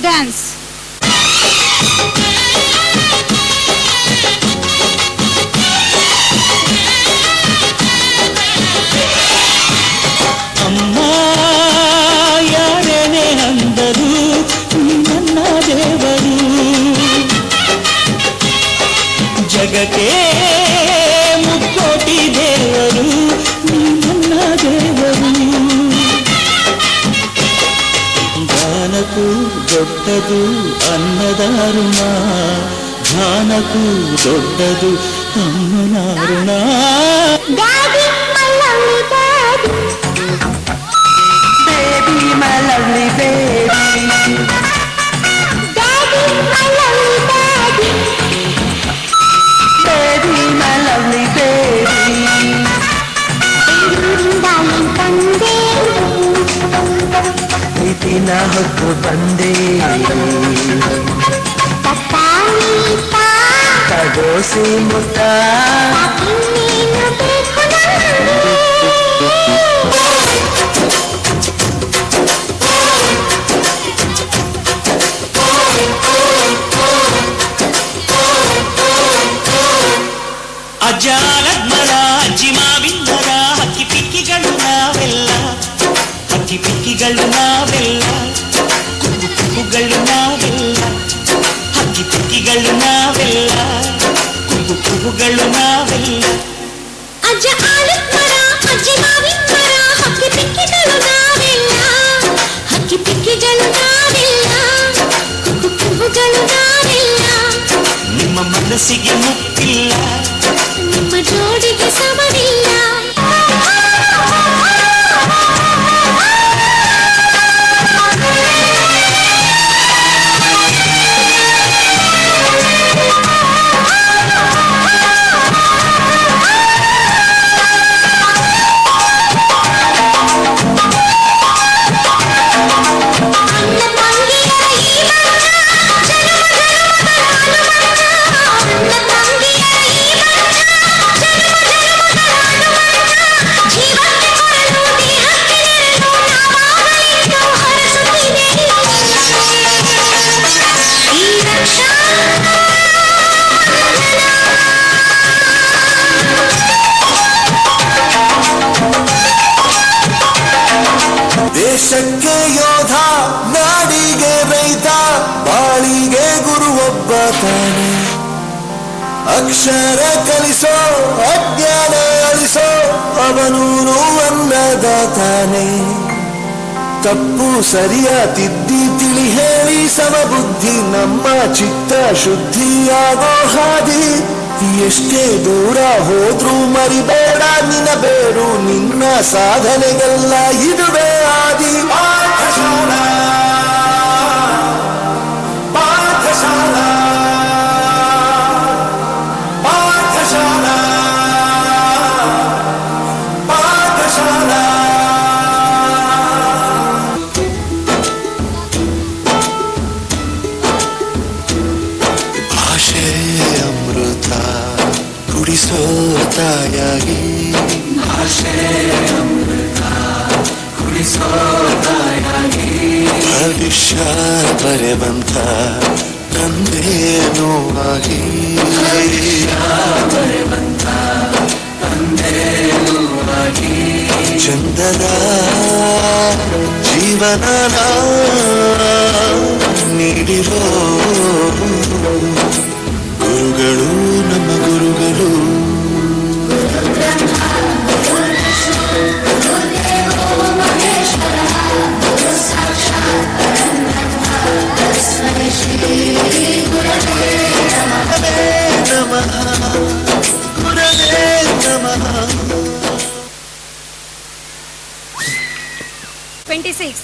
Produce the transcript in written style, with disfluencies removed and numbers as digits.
Dance. ಅಮ್ಮ ಯಾರೇನೇ ಅಂದರು ನನ್ನ ದೇವರು, ಜಗಕ್ಕೆ ಮುಕ್ಕೋಟಿ ದೇವರು ನನ್ನ ದೇವರು. ಜ್ಞಾನಕ್ಕೂ ದೊಡ್ಡದು ಅನ್ನದಾರುಣ, ಜ್ಞಾನಕ್ಕೂ ದೊಡ್ಡದು ಅಮ್ಮನಾರುಣ. Baby, my lovely baby. Daddy, my lovely daddy. Baby, my lovely baby. darling ತಂದೆ ಪ್ರೀತಿನ ಹೊತ್ತು ಬಂದೆ, ತಗೋಸಿ ಮುತ್ತ ಅಜ್ಜಾಲಗ್ಮರ ಅಜ್ಜಿ ಮಾವಿಂದರ ಹಕ್ಕಿ ಪಿಕ್ಕಿಗಳು ನಾವೆಲ್ಲ, ಹಕ್ಕಿ ಪಿಕ್ಕಿಗಳು ನಾವೆಲ್ಲ, ಕುಕ್ಕು ಕುಕ್ಕುಗಳು ನಾವೆಲ್ಲ, ಹಕ್ಕಿ ಪಿಕ್ಕಿಗಳು ನಾವೆಲ್ಲ, ಕುಕ್ಕು ಕುಕ್ಕುಗಳು ನಾವೆಲ್ಲ. ಅಜ್ಜ ಆಲದ ಮರ ಅಜ್ಜಿ ಮಾವಿನ ಮರ ಹಕ್ಕಿ ಪಿಕ್ಕಿಗಳು ನಾವೆಲ್ಲ, ಹಕ್ಕಿ ಪಿಕ್ಕಿಗಳು ನಾವೆಲ್ಲ, ಕುಕ್ಕು ಕುಕ್ಕುಗಳು ನಾವೆಲ್ಲ. ನಿಮ್ಮ ಮನಸ್ಸಿಗೆ ಮುತ್ತಿಲ್ಲ, ನಿಮ್ಮ ಜೋಡಿಗೆ ಸಮವಿಲ್ಲ. ದೇಶಕ್ಕೆ ಯೋಧ, ನಾಡಿಗೆ ರೈತ, ಬಾಳಿಗೆ ಗುರು ಒಬ್ಬ ತಾನೆ. ಅಕ್ಷರ ಕಲಿಸೋ ಅಜ್ಞಾನ ಅಳಿಸೋ ಅವನೂನು ಅನ್ನದಾತಾನೆ. ತಪ್ಪು ಸರಿಯ ತಿದ್ದಿ ತಿಳಿ ಹೇಳಿ ಸಮಬುದ್ಧಿ ನಮ್ಮ ಚಿತ್ತ ಶುದ್ಧಿಯಾಗೋ ಹಾದಿ. ಎಷ್ಟೇ ದೂರ ಹೋದ್ರೂ ಮರಿಬೇಡ ನಿನ್ನ ಬೇರು, ನಿನ್ನ ಸಾಧನೆಗೆಲ್ಲ ಇದುವೇ ಆದಿ. ಪಾಠಶಾಲಾ ಪಾಠಶಾಲಾ ಪಾಠಶಾಲಾ ಪಾಠಶಾಲಾ. ಭಾಷೆ ಅಮೃತ ಕುಡಿಸೋ ತಾಯಾಗಿ, ಭಾಷೆ ಅಮೃತ ಕುಡಿಸೋ ತಾಯಾಗಿ. ಭವಿಷ್ಯ ಬರೆವಂತ ತಂದೇನೋ ಆಗಿ, ಭವಿಷ್ಯ ಬರೆವಂತ ತಂದೇನೋ ಆಗಿ. ಚಂದದ ಜೀವನ ನೀಡಿರೋ ಗುರುಗಳು ನಮ್ಮ ಗುರುಗಳು. ನಮಃ ಗುರವೇ ನಮಃ. 26